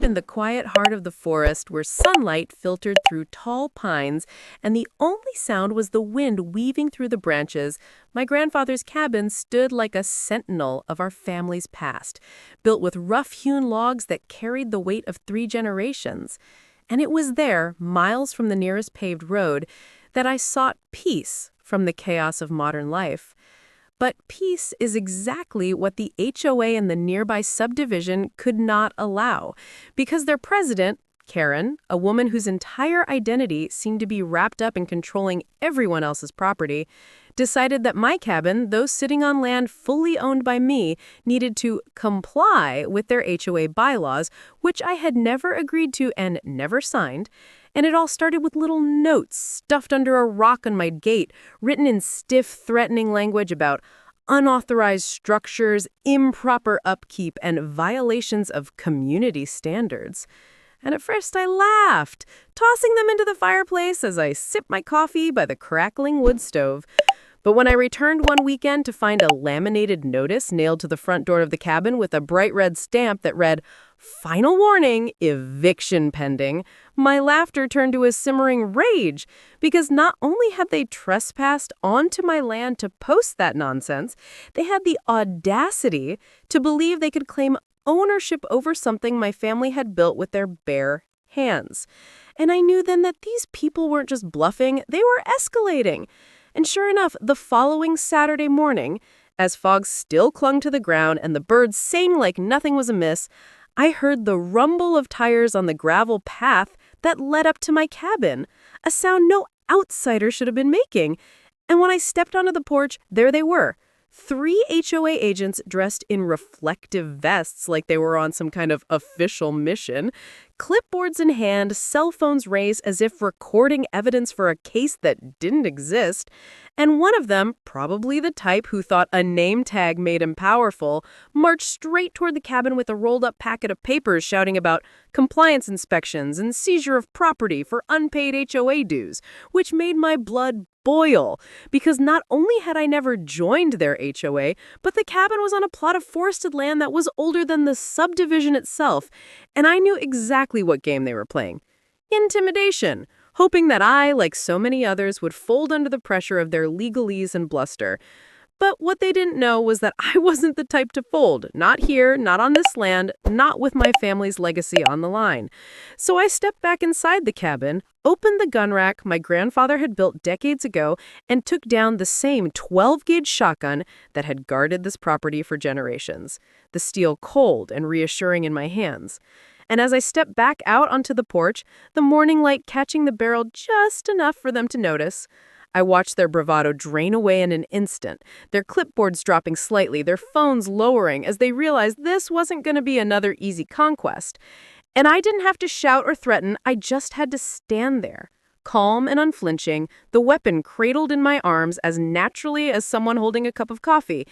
in the quiet heart of the forest where sunlight filtered through tall pines and the only sound was the wind weaving through the branches. My grandfather's cabin stood like a sentinel of our family's past, built with rough-hewn logs that carried the weight of 3 generations. And it was there, miles from the nearest paved road, that I sought peace from the chaos of modern life. But peace is exactly what the HOA and the nearby subdivision could not allow, because their president, Karen, a woman whose entire identity seemed to be wrapped up in controlling everyone else's property, decided that my cabin, though sitting on land fully owned by me, needed to comply with their HOA bylaws, which I had never agreed to and never signed. And it all started with little notes stuffed under a rock on my gate, written in stiff, threatening language about unauthorized structures, improper upkeep, and violations of community standards. And at first I laughed, tossing them into the fireplace as I sipped my coffee by the crackling wood stove. But when I returned one weekend to find a laminated notice nailed to the front door of the cabin with a bright red stamp that read, "Final warning, eviction pending," my laughter turned to a simmering rage, because not only had they trespassed onto my land to post that nonsense, they had the audacity to believe they could claim ownership over something my family had built with their bare hands. And I knew then that these people weren't just bluffing, they were escalating. And sure enough, the following Saturday morning, as fog still clung to the ground and the birds sang like nothing was amiss, I heard the rumble of tires on the gravel path that led up to my cabin, a sound no outsider should have been making. And when I stepped onto the porch, there they were. 3 HOA agents dressed in reflective vests like they were on some kind of official mission, clipboards in hand, cell phones raised as if recording evidence for a case that didn't exist, and one of them, probably the type who thought a name tag made him powerful, marched straight toward the cabin with a rolled-up packet of papers shouting about compliance inspections and seizure of property for unpaid HOA dues, which made my blood boil, because not only had I never joined their HOA, but the cabin was on a plot of forested land that was older than the subdivision itself, and I knew exactly what game they were playing. Intimidation, hoping that I, like so many others, would fold under the pressure of their legalese and bluster. But what they didn't know was that I wasn't the type to fold. Not here, not on this land, not with my family's legacy on the line. So I stepped back inside the cabin, opened the gun rack my grandfather had built decades ago, and took down the same 12-gauge shotgun that had guarded this property for generations, the steel cold and reassuring in my hands. And as I stepped back out onto the porch, the morning light catching the barrel just enough for them to notice, I watched their bravado drain away in an instant, their clipboards dropping slightly, their phones lowering as they realized this wasn't going to be another easy conquest. And I didn't have to shout or threaten, I just had to stand there, calm and unflinching, the weapon cradled in my arms as naturally as someone holding a cup of coffee.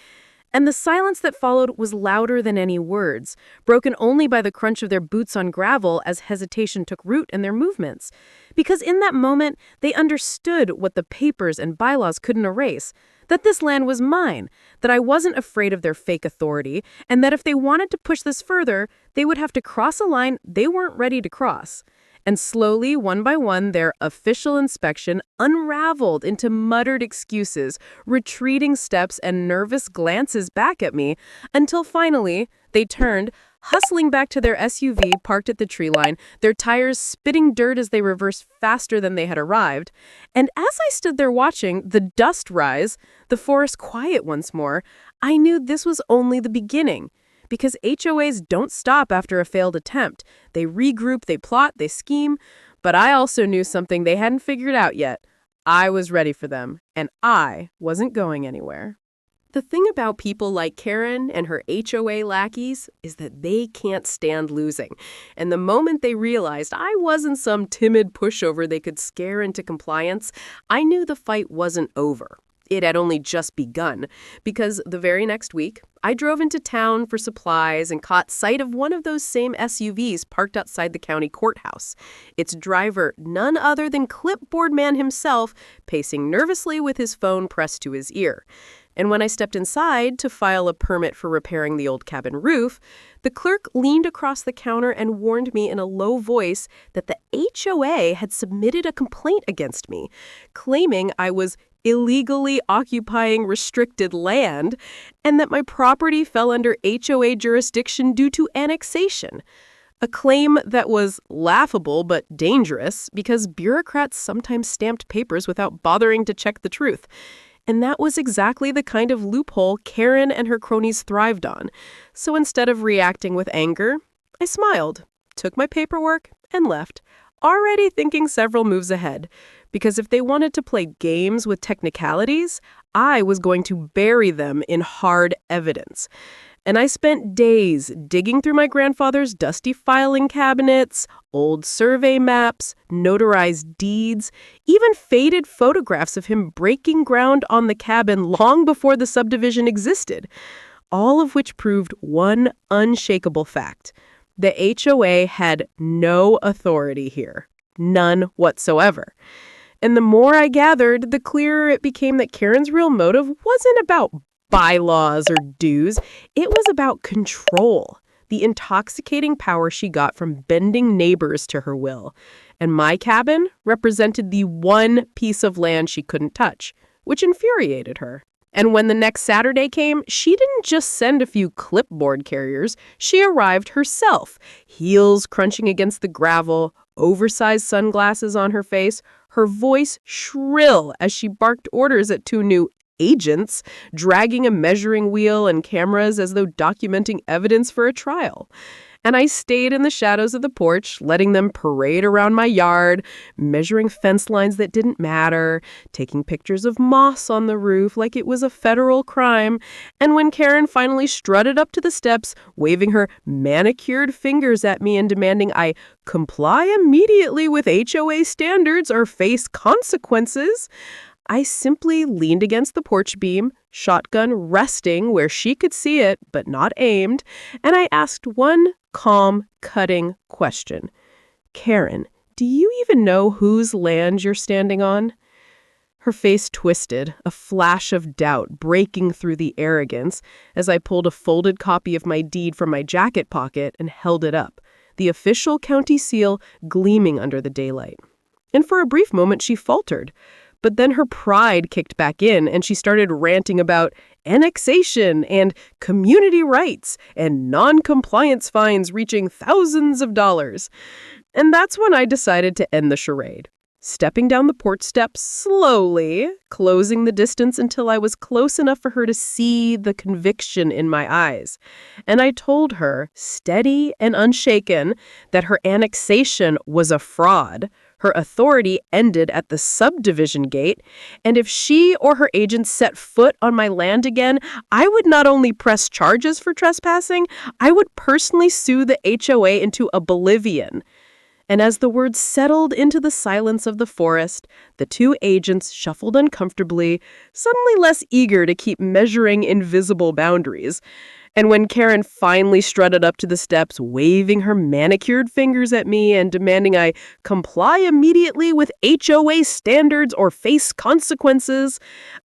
And the silence that followed was louder than any words, broken only by the crunch of their boots on gravel as hesitation took root in their movements. Because in that moment, they understood what the papers and bylaws couldn't erase, that this land was mine, that I wasn't afraid of their fake authority, and that if they wanted to push this further, they would have to cross a line they weren't ready to cross. And slowly, one by one, their official inspection unraveled into muttered excuses, retreating steps, and nervous glances back at me, until finally, they turned, hustling back to their SUV parked at the tree line, their tires spitting dirt as they reversed faster than they had arrived. And as I stood there watching the dust rise, the forest quiet once more, I knew this was only the beginning. Because HOAs don't stop after a failed attempt. They regroup, they plot, they scheme. But I also knew something they hadn't figured out yet. I was ready for them, and I wasn't going anywhere. The thing about people like Karen and her HOA lackeys is that they can't stand losing. And the moment they realized I wasn't some timid pushover they could scare into compliance, I knew the fight wasn't over. It had only just begun, because the very next week, I drove into town for supplies and caught sight of one of those same SUVs parked outside the county courthouse. Its driver, none other than Clipboard Man himself, pacing nervously with his phone pressed to his ear. And when I stepped inside to file a permit for repairing the old cabin roof, the clerk leaned across the counter and warned me in a low voice that the HOA had submitted a complaint against me, claiming I was illegally occupying restricted land and that my property fell under HOA jurisdiction due to annexation. A claim that was laughable but dangerous because bureaucrats sometimes stamped papers without bothering to check the truth. And that was exactly the kind of loophole Karen and her cronies thrived on. So instead of reacting with anger, I smiled, took my paperwork, and left, already thinking several moves ahead. Because if they wanted to play games with technicalities, I was going to bury them in hard evidence. And I spent days digging through my grandfather's dusty filing cabinets, old survey maps, notarized deeds, even faded photographs of him breaking ground on the cabin long before the subdivision existed, all of which proved one unshakable fact. The HOA had no authority here, none whatsoever. And the more I gathered, the clearer it became that Karen's real motive wasn't about bylaws or dues. It was about control, the intoxicating power she got from bending neighbors to her will. And my cabin represented the one piece of land she couldn't touch, which infuriated her. And when the next Saturday came, she didn't just send a few clipboard carriers. She arrived herself, heels crunching against the gravel, oversized sunglasses on her face, her voice shrill as she barked orders at two new agents, dragging a measuring wheel and cameras as though documenting evidence for a trial. And I stayed in the shadows of the porch, letting them parade around my yard, measuring fence lines that didn't matter, taking pictures of moss on the roof like it was a federal crime. And when Karen finally strutted up to the steps, waving her manicured fingers at me and demanding I comply immediately with HOA standards or face consequences, I simply leaned against the porch beam, shotgun resting where she could see it but not aimed, and I asked one calm, cutting question. Karen, do you even know whose land you're standing on? Her face twisted, a flash of doubt breaking through the arrogance as I pulled a folded copy of my deed from my jacket pocket and held it up, the official county seal gleaming under the daylight. And for a brief moment she faltered. But then her pride kicked back in and she started ranting about annexation and community rights and non-compliance fines reaching thousands of dollars. And that's when I decided to end the charade. Stepping down the porch steps slowly, closing the distance until I was close enough for her to see the conviction in my eyes. And I told her, steady and unshaken, that her annexation was a fraud. Her authority ended at the subdivision gate, and if she or her agents set foot on my land again, I would not only press charges for trespassing, I would personally sue the HOA into oblivion. And as the words settled into the silence of the forest, the two agents shuffled uncomfortably, suddenly less eager to keep measuring invisible boundaries. And when Karen finally strutted up to the steps, waving her manicured fingers at me and demanding I comply immediately with HOA standards or face consequences,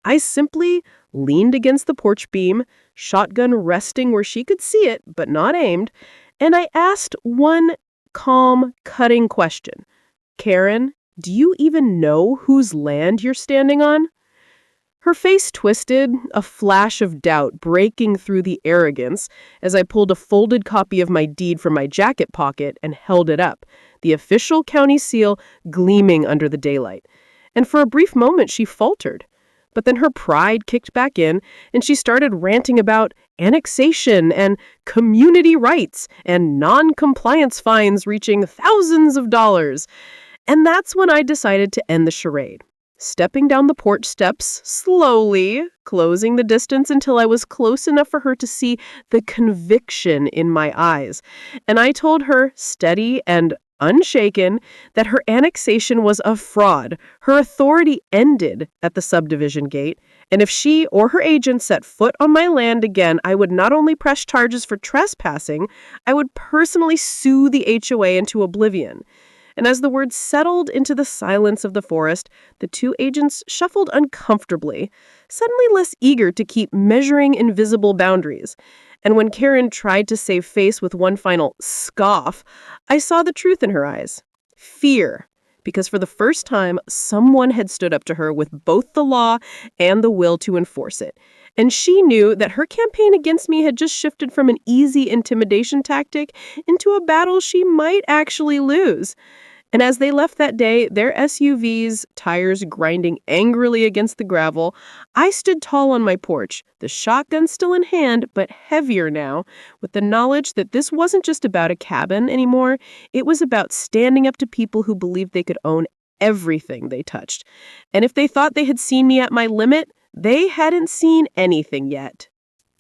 I simply leaned against the porch beam, shotgun resting where she could see it but not aimed, and I asked one calm, cutting question. Karen, do you even know whose land you're standing on? Her face twisted, a flash of doubt breaking through the arrogance as I pulled a folded copy of my deed from my jacket pocket and held it up, the official county seal gleaming under the daylight. And for a brief moment she faltered. But then her pride kicked back in and she started ranting about annexation and community rights and non-compliance fines reaching thousands of dollars. And that's when I decided to end the charade. Stepping down the porch steps slowly, closing the distance until I was close enough for her to see the conviction in my eyes. And I told her, steady and unshaken, that her annexation was a fraud. Her authority ended at the subdivision gate, and if she or her agent set foot on my land again, I would not only press charges for trespassing, I would personally sue the HOA into oblivion. And as the words settled into the silence of the forest, the two agents shuffled uncomfortably, suddenly less eager to keep measuring invisible boundaries. And when Karen tried to save face with one final scoff, I saw the truth in her eyes. Fear. Because for the first time, someone had stood up to her with both the law and the will to enforce it. And she knew that her campaign against me had just shifted from an easy intimidation tactic into a battle she might actually lose. And as they left that day, their SUV's tires grinding angrily against the gravel, I stood tall on my porch, the shotgun still in hand, but heavier now, with the knowledge that this wasn't just about a cabin anymore. It was about standing up to people who believed they could own everything they touched. And if they thought they had seen me at my limit, they hadn't seen anything yet.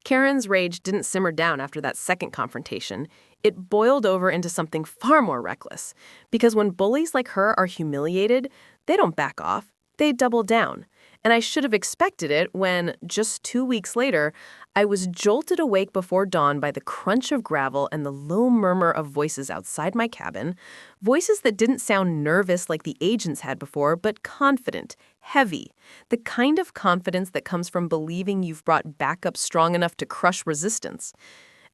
Karen's rage didn't simmer down after that second confrontation. It boiled over into something far more reckless. Because when bullies like her are humiliated, they don't back off. They double down. And I should have expected it when, just 2 weeks later, I was jolted awake before dawn by the crunch of gravel and the low murmur of voices outside my cabin. Voices that didn't sound nervous like the agents had before, but confident, heavy. The kind of confidence that comes from believing you've brought backup strong enough to crush resistance.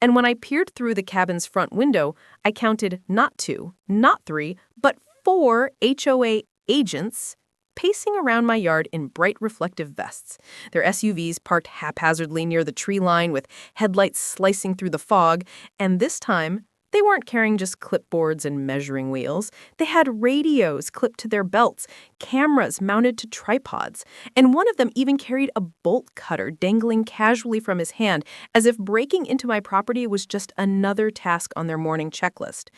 And when I peered through the cabin's front window, I counted not 2, not 3, but 4 HOA agents pacing around my yard in bright reflective vests, their SUVs parked haphazardly near the tree line with headlights slicing through the fog, and this time, they weren't carrying just clipboards and measuring wheels. They had radios clipped to their belts, cameras mounted to tripods, and one of them even carried a bolt cutter dangling casually from his hand, as if breaking into my property was just another task on their morning checklist.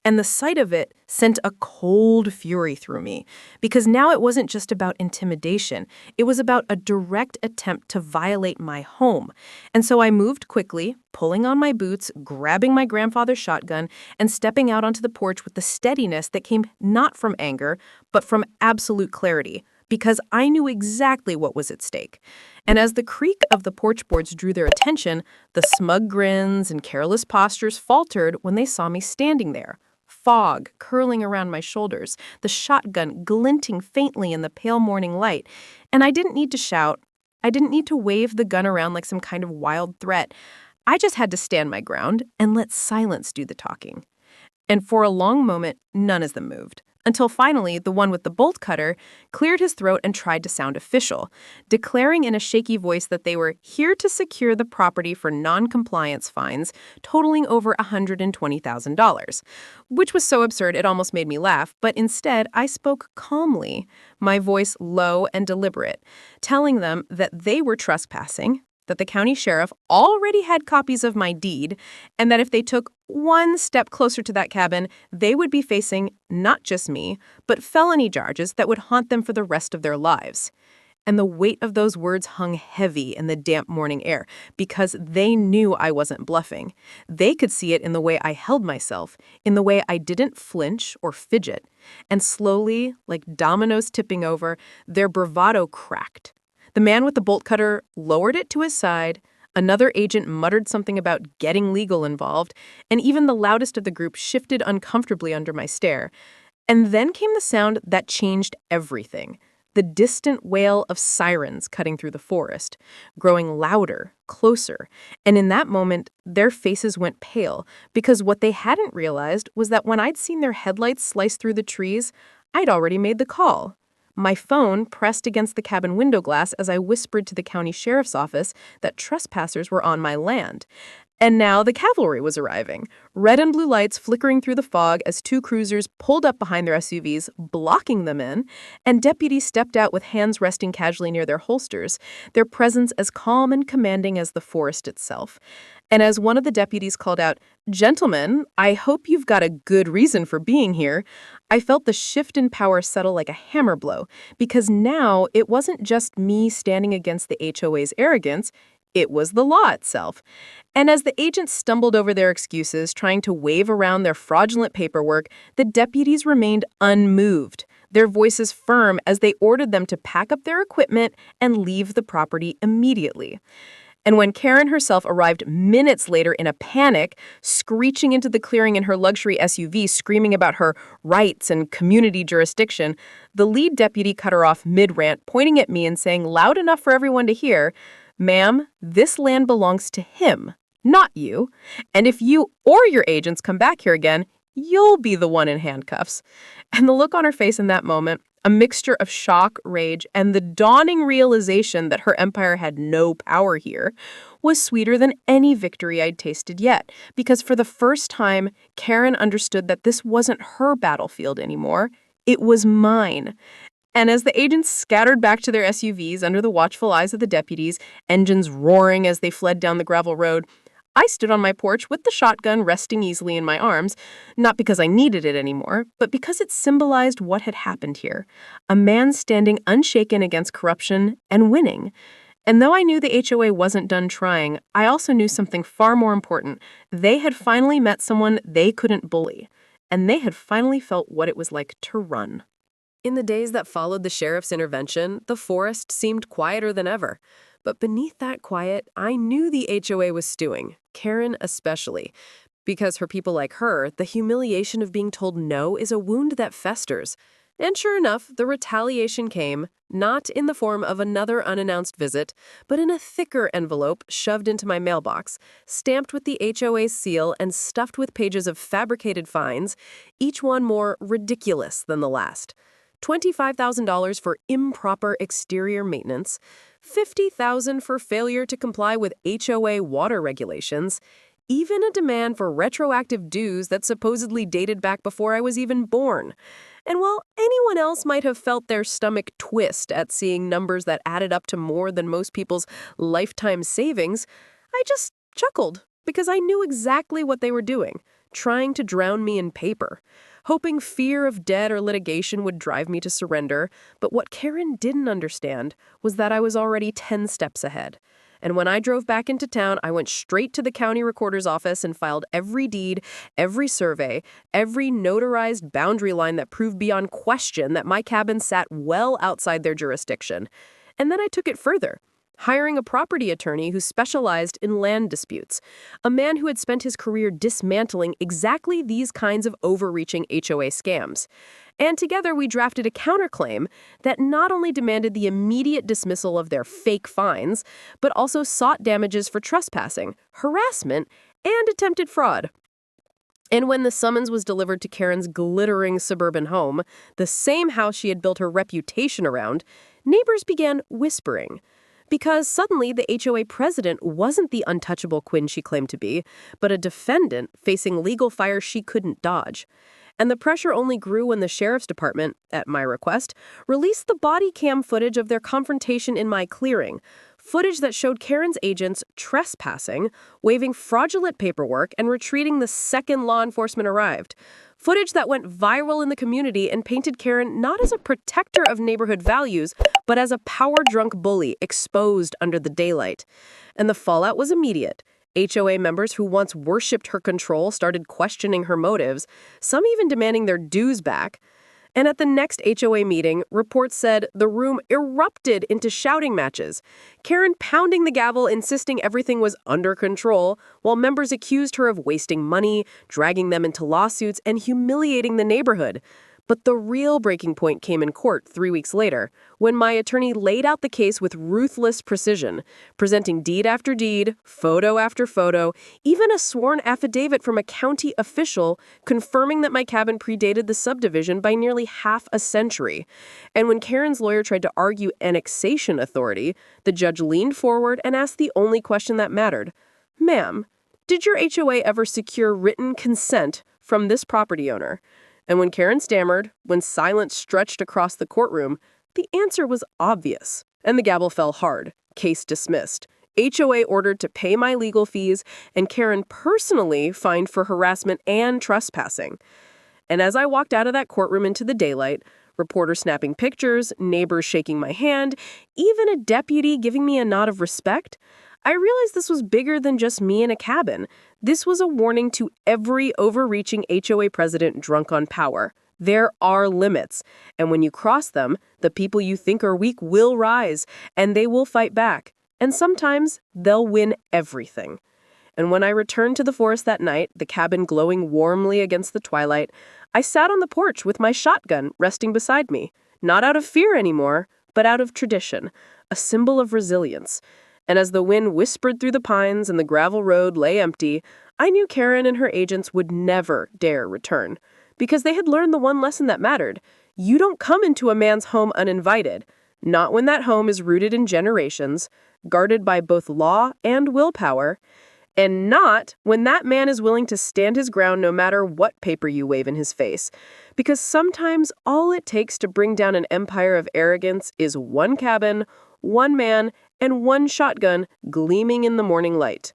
And the sight of it sent a cold fury through me, because now it wasn't just about intimidation. It was about a direct attempt to violate my home. And so I moved quickly, pulling on my boots, grabbing my grandfather's shotgun, and stepping out onto the porch with the steadiness that came not from anger, but from absolute clarity, because I knew exactly what was at stake. And as the creak of the porch boards drew their attention, the smug grins and careless postures faltered when they saw me standing there. Fog curling around my shoulders, the shotgun glinting faintly in the pale morning light. And I didn't need to shout. I didn't need to wave the gun around like some kind of wild threat. I just had to stand my ground and let silence do the talking. And for a long moment, none of them moved. Until finally, the one with the bolt cutter cleared his throat and tried to sound official, declaring in a shaky voice that they were here to secure the property for non-compliance fines totaling over $120,000, which was so absurd it almost made me laugh, but instead I spoke calmly, my voice low and deliberate, telling them that they were trespassing, that the county sheriff already had copies of my deed, and that if they took one step closer to that cabin, they would be facing not just me, but felony charges that would haunt them for the rest of their lives. And the weight of those words hung heavy in the damp morning air, because they knew I wasn't bluffing. They could see it in the way I held myself, in the way I didn't flinch or fidget. And slowly, like dominoes tipping over, their bravado cracked. The man with the bolt cutter lowered it to his side, another agent muttered something about getting legal involved, and even the loudest of the group shifted uncomfortably under my stare. And then came the sound that changed everything, the distant wail of sirens cutting through the forest, growing louder, closer, and in that moment, their faces went pale, because what they hadn't realized was that when I'd seen their headlights slice through the trees, I'd already made the call. My phone pressed against the cabin window glass as I whispered to the county sheriff's office that trespassers were on my land. And now the cavalry was arriving, red and blue lights flickering through the fog as 2 cruisers pulled up behind their SUVs, blocking them in, and deputies stepped out with hands resting casually near their holsters, their presence as calm and commanding as the forest itself. And as one of the deputies called out, "Gentlemen, I hope you've got a good reason for being here," I felt the shift in power settle like a hammer blow, because now it wasn't just me standing against the HOA's arrogance, it was the law itself. And as the agents stumbled over their excuses, trying to wave around their fraudulent paperwork, the deputies remained unmoved, their voices firm as they ordered them to pack up their equipment and leave the property immediately. And when Karen herself arrived minutes later in a panic, screeching into the clearing in her luxury SUV, screaming about her rights and community jurisdiction, the lead deputy cut her off mid-rant, pointing at me and saying loud enough for everyone to hear, "Ma'am, this land belongs to him, not you. And if you or your agents come back here again, you'll be the one in handcuffs." And the look on her face in that moment, a mixture of shock, rage, and the dawning realization that her empire had no power here, was sweeter than any victory I'd tasted yet, because for the first time, Karen understood that this wasn't her battlefield anymore. It was mine. And as the agents scattered back to their SUVs under the watchful eyes of the deputies, engines roaring as they fled down the gravel road, I stood on my porch with the shotgun resting easily in my arms, not because I needed it anymore, but because it symbolized what had happened here. A man standing unshaken against corruption and winning. And though I knew the HOA wasn't done trying, I also knew something far more important. They had finally met someone they couldn't bully. And they had finally felt what it was like to run. In the days that followed the sheriff's intervention, the forest seemed quieter than ever. But beneath that quiet, I knew the HOA was stewing, Karen especially. Because for people like her, the humiliation of being told no is a wound that festers. And sure enough, the retaliation came, not in the form of another unannounced visit, but in a thicker envelope shoved into my mailbox, stamped with the HOA's seal and stuffed with pages of fabricated fines, each one more ridiculous than the last. $25,000 for improper exterior maintenance, $50,000 for failure to comply with HOA water regulations, even a demand for retroactive dues that supposedly dated back before I was even born. And while anyone else might have felt their stomach twist at seeing numbers that added up to more than most people's lifetime savings, I just chuckled because I knew exactly what they were doing, trying to drown me in paper. Hoping fear of debt or litigation would drive me to surrender, but what Karen didn't understand was that I was already 10 steps ahead. And when I drove back into town, I went straight to the county recorder's office and filed every deed, every survey, every notarized boundary line that proved beyond question that my cabin sat well outside their jurisdiction. And then I took it further, hiring a property attorney who specialized in land disputes, a man who had spent his career dismantling exactly these kinds of overreaching HOA scams. And together we drafted a counterclaim that not only demanded the immediate dismissal of their fake fines, but also sought damages for trespassing, harassment, and attempted fraud. And when the summons was delivered to Karen's glittering suburban home, the same house she had built her reputation around, neighbors began whispering. Because suddenly the HOA president wasn't the untouchable Quinn she claimed to be, but a defendant facing legal fire she couldn't dodge. And the pressure only grew when the sheriff's department, at my request, released the body cam footage of their confrontation in my clearing, footage that showed Karen's agents trespassing, waiving fraudulent paperwork, and retreating the second law enforcement arrived. Footage that went viral in the community and painted Karen not as a protector of neighborhood values, but as a power-drunk bully exposed under the daylight. And the fallout was immediate. HOA members who once worshipped her control started questioning her motives, some even demanding their dues back. And at the next HOA meeting, reports said the room erupted into shouting matches, Karen pounding the gavel, insisting everything was under control, while members accused her of wasting money, dragging them into lawsuits, and humiliating the neighborhood. But the real breaking point came in court 3 weeks later, when my attorney laid out the case with ruthless precision, presenting deed after deed, photo after photo, even a sworn affidavit from a county official confirming that my cabin predated the subdivision by nearly half a century. And when Karen's lawyer tried to argue annexation authority, the judge leaned forward and asked the only question that mattered. "Ma'am, did your HOA ever secure written consent from this property owner?" And when Karen stammered, when silence stretched across the courtroom, the answer was obvious. And the gavel fell hard. Case dismissed. HOA ordered to pay my legal fees, and Karen personally fined for harassment and trespassing. And as I walked out of that courtroom into the daylight, reporters snapping pictures, neighbors shaking my hand, even a deputy giving me a nod of respect, I realized this was bigger than just me in a cabin. This was a warning to every overreaching HOA president drunk on power. There are limits, and when you cross them, the people you think are weak will rise, and they will fight back. And sometimes they'll win everything. And when I returned to the forest that night, the cabin glowing warmly against the twilight, I sat on the porch with my shotgun resting beside me, not out of fear anymore, but out of tradition, a symbol of resilience. And as the wind whispered through the pines and the gravel road lay empty, I knew Karen and her agents would never dare return, because they had learned the one lesson that mattered. You don't come into a man's home uninvited, not when that home is rooted in generations, guarded by both law and willpower, and not when that man is willing to stand his ground no matter what paper you wave in his face. Because sometimes all it takes to bring down an empire of arrogance is one cabin, one man, and one shotgun gleaming in the morning light.